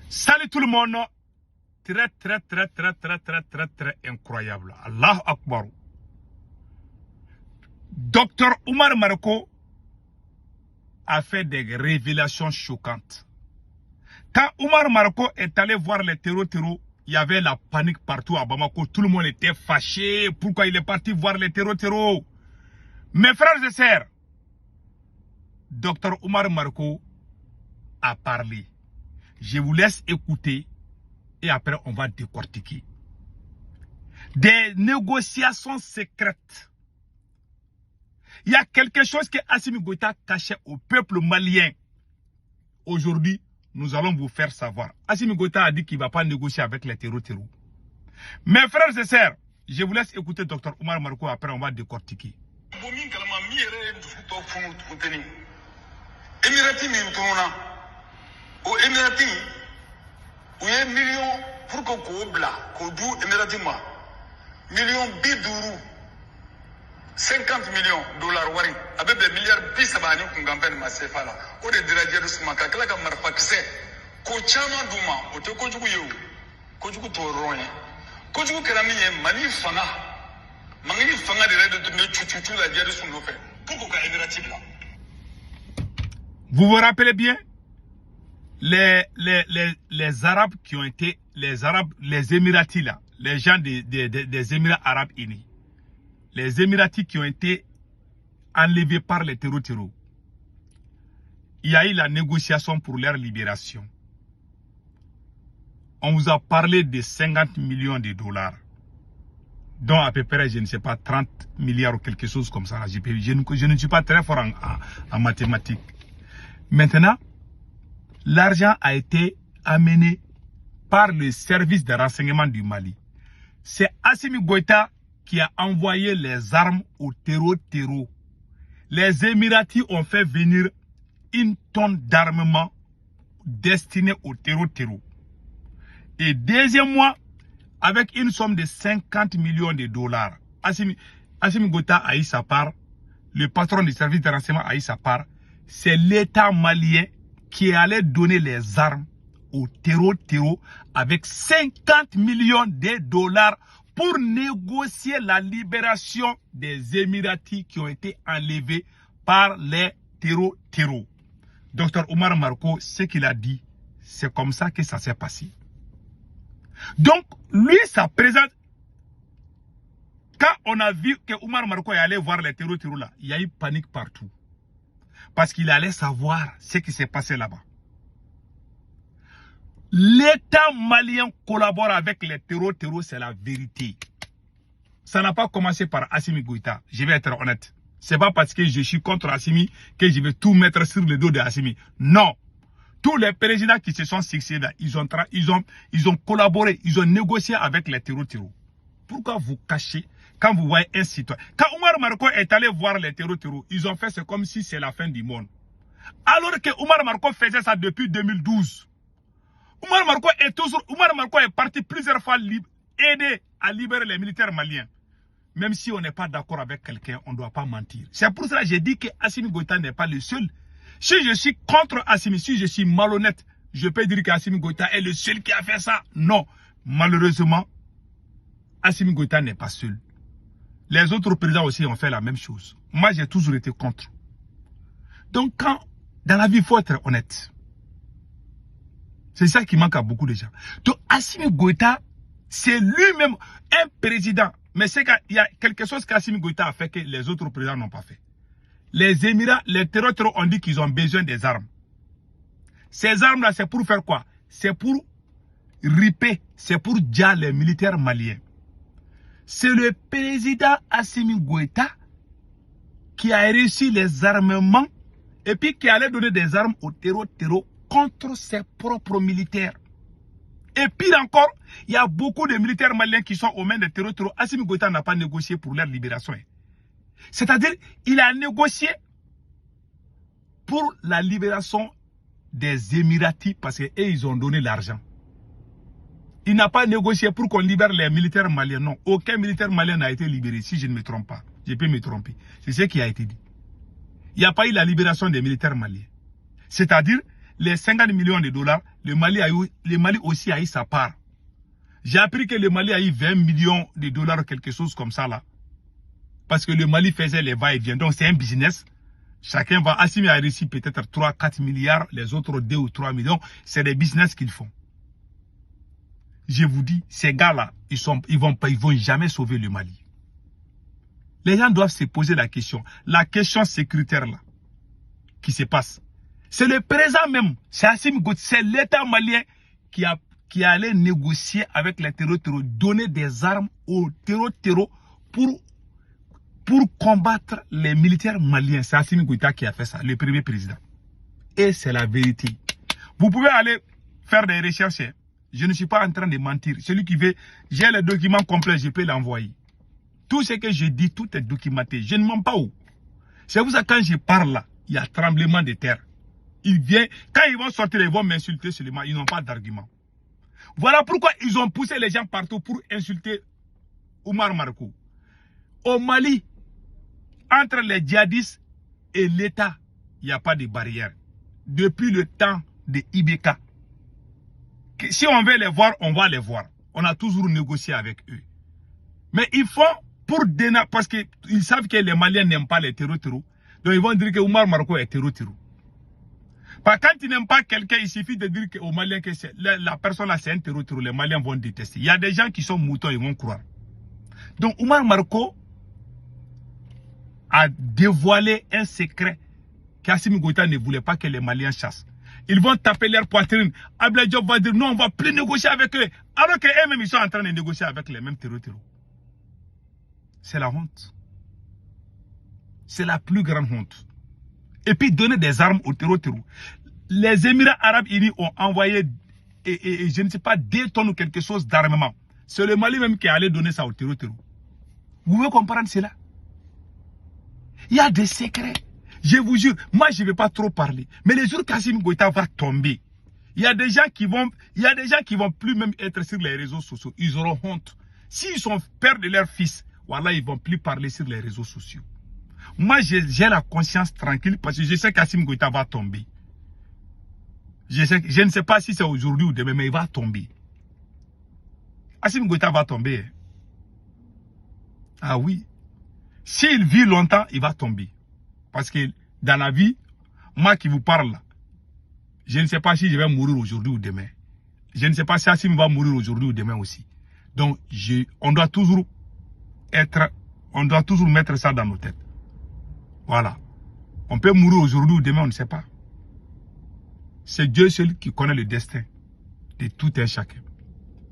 Salut tout le monde. Très incroyable. Allahu Akbar. Docteur Oumar Marko a fait des révélations choquantes. Quand Oumar Marko est allé voir les terreaux, il y avait la panique partout à Bamako. Tout le monde était fâché. Pourquoi il est parti voir les terreaux? Mes frères et sœurs, Docteur Oumar Marko a parlé. Je vous laisse écouter et après on va décortiquer. Des négociations secrètes. Il y a quelque chose que Assimi Goïta cachait au peuple malien. Aujourd'hui, nous allons vous faire savoir. Assimi Goïta a dit qu'il ne va pas négocier avec les terreaux. Mes frères et sœurs, je vous laisse écouter Dr Oumar Marko, après on va décortiquer. Au Émirati, où il y a un million pour qu'on bla, qu'on doux Émirati ma, million bidourou, 50 millions dollars wari, avec des milliards bisabani qu'on gagne ma cefala, ou des dirigés de Soumaka, que la gamma pakise, Kochama Douma, ou te Kojuku you, Kojuku Toron, Kojuku Kerami, Mani Fana, Mani Fana de l'aide de Chuchu, la diade Soumofé, pourquoi Émirati là? Vous vous rappelez bien? Les Arabes qui ont été, les Émiratis là, les gens des Émirats Arabes Unis, les Émiratis qui ont été enlevés par les terreaux, il y a eu la négociation pour leur libération. On vous a parlé de 50 millions de dollars, dont à peu près, je ne sais pas, 30 milliards ou quelque chose comme ça. Je ne suis pas très fort en mathématiques. Maintenant, l'argent a été amené par le service de renseignement du Mali. C'est Assimi Goïta qui a envoyé les armes aux terreaux. Les Émiratis ont fait venir une tonne d'armement destiné aux terreaux. Et deuxième mois, avec une somme de 50 millions de dollars, Assimi Goïta a eu sa part, le patron du service de renseignement a eu sa part. C'est l'État malien qui allait donner les armes aux terreaux avec 50 millions de dollars pour négocier la libération des Émiratis qui ont été enlevés par les terreaux. Docteur Oumar Marko, ce qu'il a dit, c'est comme ça que ça s'est passé. Donc, lui, ça présente. Quand on a vu que Oumar Marko est allé voir les terreaux là, il y a eu panique partout. Parce qu'il allait savoir ce qui s'est passé là-bas. L'État malien collabore avec les terreaux, c'est la vérité. Ça n'a pas commencé par Assimi Goïta, je vais être honnête. C'est pas parce que je suis contre Assimi que je vais tout mettre sur le dos de Assimi. Non. Tous les présidents qui se sont succédés, ils ont collaboré, ils ont négocié avec les terreaux. Pourquoi vous cachez quand vous voyez un citoyen? Quand Oumar Marko est allé voir les terreaux, ils ont fait c'est comme si c'est la fin du monde. Alors que Oumar Marko faisait ça depuis 2012. Oumar Marko est parti plusieurs fois aider à libérer les militaires maliens. Même si on n'est pas d'accord avec quelqu'un, on ne doit pas mentir. C'est pour cela que j'ai dit que Assimi Goïta n'est pas le seul. Si je suis contre Assimi, si je suis malhonnête, je peux dire qu'Assimi Goïta est le seul qui a fait ça. Non. Malheureusement, Assimi Goïta n'est pas seul. Les autres présidents aussi ont fait la même chose. Moi, j'ai toujours été contre. Donc, dans la vie, il faut être honnête. C'est ça qui manque à beaucoup de gens. Donc, Assimi Goïta, c'est lui-même un président. Mais c'est qu'il y a quelque chose qu'Assimi Goïta a fait que les autres présidents n'ont pas fait. Les Émirats, les terreaux ont dit qu'ils ont besoin des armes. Ces armes-là, c'est pour faire quoi? C'est pour riper, c'est pour dire les militaires maliens. C'est le président Assimi Goïta qui a réussi les armements et puis qui allait donner des armes aux terreaux contre ses propres militaires. Et pire encore, il y a beaucoup de militaires maliens qui sont aux mains des terreaux. Assimi Goïta n'a pas négocié pour leur libération. C'est-à-dire, il a négocié pour la libération des Émiratis parce qu'eux, ils ont donné l'argent. Il n'a pas négocié pour qu'on libère les militaires maliens. Non, aucun militaire malien n'a été libéré, si je ne me trompe pas. Je peux me tromper. C'est ce qui a été dit. Il n'y a pas eu la libération des militaires maliens. C'est-à-dire, les 50 millions de dollars, le Mali aussi a eu sa part. J'ai appris que le Mali a eu 20 millions de dollars, quelque chose comme ça là. Parce que le Mali faisait les va-et-vient. Donc c'est un business. Chacun va, Assimi a réussi peut-être 3-4 milliards, les autres 2 ou 3 millions. C'est des business qu'ils font. Je vous dis, ces gars-là, ils vont jamais sauver le Mali. Les gens doivent se poser la question sécuritaire là, qui se passe. C'est le président même, c'est Assimi Goïta, c'est l'État malien qui allait négocier avec les terroristes, donner des armes aux terroristes pour combattre les militaires maliens. C'est Assimi Goïta qui a fait ça, le premier président. Et c'est la vérité. Vous pouvez aller faire des recherches. Je ne suis pas en train de mentir. Celui qui veut, j'ai les documents complets, je peux l'envoyer. Tout ce que je dis, tout est documenté. Je ne mens pas où. C'est pour ça que quand je parle là, il y a tremblement de terre. Quand ils vont sortir, ils vont m'insulter seulement. Ils n'ont pas d'argument. Voilà pourquoi ils ont poussé les gens partout pour insulter Oumar Marko. Au Mali, entre les djihadistes et l'État, il n'y a pas de barrière. Depuis le temps de Ibeka. Si on veut les voir, on va les voir. On a toujours négocié avec eux. Mais ils font pour parce qu'ils savent que les Maliens n'aiment pas les terroristes. Donc ils vont dire que Oumar Marko est terroriste. Quand ils n'aiment pas quelqu'un, il suffit de dire aux Maliens que la personne là c'est un terroriste. Les Maliens vont détester. Il y a des gens qui sont moutons, ils vont croire. Donc Oumar Marko a dévoilé un secret qu'Assimi Goïta ne voulait pas que les Maliens chassent. Ils vont taper leur poitrine. Abdoulaye Diop va dire non, on ne va plus négocier avec eux. Alors qu'eux-mêmes, ils sont en train de négocier avec les mêmes terroristes. C'est la honte. C'est la plus grande honte. Et puis donner des armes aux terroristes. Les Émirats Arabes Unis ont envoyé, et je ne sais pas, 2 tonnes ou quelque chose d'armement. C'est le Mali même qui est allé donner ça aux terroristes. Vous pouvez comprendre cela? Il y a des secrets. Je vous jure, moi je ne vais pas trop parler. Mais le jour qu'Assimi Goïta va tomber, il y a des gens qui vont plus même être sur les réseaux sociaux. Ils auront honte. S'ils sont pères de leur fils, voilà, ils ne vont plus parler sur les réseaux sociaux. Moi j'ai la conscience tranquille parce que je sais qu'Assimi Goïta va tomber. Je ne sais pas si c'est aujourd'hui ou demain, mais il va tomber. Assimi Goïta va tomber. Ah oui. S'il vit longtemps, il va tomber. Parce que dans la vie, moi qui vous parle là, je ne sais pas si je vais mourir aujourd'hui ou demain. Je ne sais pas si Assimi va mourir aujourd'hui ou demain aussi. Donc, on doit toujours mettre ça dans nos têtes. Voilà. On peut mourir aujourd'hui ou demain, on ne sait pas. C'est Dieu seul qui connaît le destin de tout un chacun.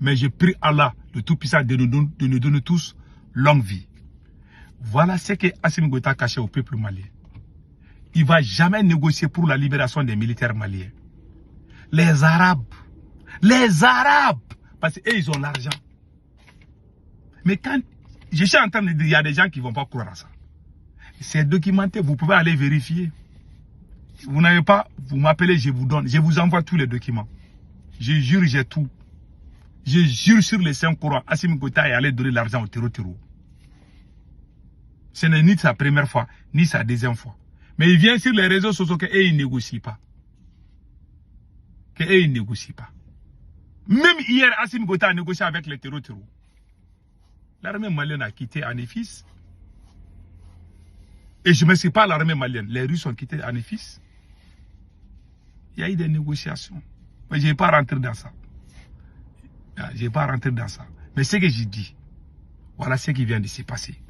Mais je prie Allah, le Tout-Puissant, de nous donner tous longue vie. Voilà ce que Assimi Goïta a caché au peuple malien. Il ne va jamais négocier pour la libération des militaires maliens. Les Arabes, parce qu'eux, ils ont l'argent. Mais quand je suis en train de dire, il y a des gens qui ne vont pas croire à ça. C'est documenté, vous pouvez aller vérifier. Vous n'avez pas, vous m'appelez, je vous donne, je vous envoie tous les documents. Je jure, j'ai tout. Je jure sur les Saint-Courant, Assimi Goïta est allé donner l'argent au terreau. Ce n'est ni sa première fois, ni sa deuxième fois. Mais il vient sur les réseaux sociaux qu'eux, ils ne négocient pas. Ils ne négocient pas. Même hier, Assimi Goïta a négocié avec les terreaux. L'armée malienne a quitté Anefis. Et je ne me suis pas l'armée malienne. Les Russes ont quitté Anefis. Il y a eu des négociations. Mais je ne vais pas rentrer dans ça. Je ne vais pas rentrer dans ça. Mais ce que je dis, voilà ce qui vient de se passer.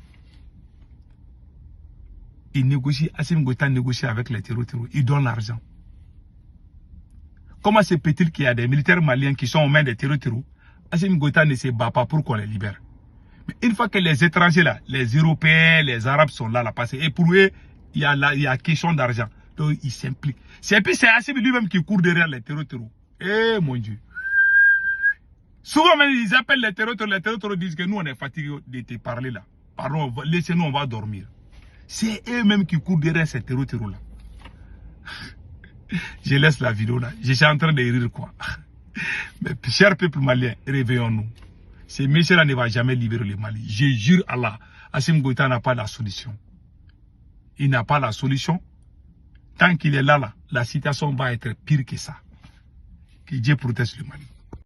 Il négocie, Assimi Goïta négocie avec les terreaux. Il donne l'argent. Comment se peut-il qu'il y a des militaires maliens qui sont aux mains des terreaux? Assimi Goïta ne se bat pas pour qu'on les libère. Mais une fois que les étrangers là, les Européens, les Arabes sont là, parce que pour eux, il y a question d'argent. Donc ils s'impliquent. C'est Assimi lui-même qui court derrière les terreaux. Eh mon Dieu. Souvent même ils appellent les terreaux disent que nous on est fatigués de te parler là. Pardon, laissez-nous, on va dormir. C'est eux-mêmes qui courent derrière ces terreaux là. Je laisse la vidéo là. Je suis en train de rire quoi. Mais cher peuple malien, réveillons-nous. Ce monsieur-là ne va jamais libérer le Mali. Je jure Allah, Assimi Goïta n'a pas la solution. Il n'a pas la solution. Tant qu'il est là, la situation va être pire que ça. Que Dieu protège le Mali.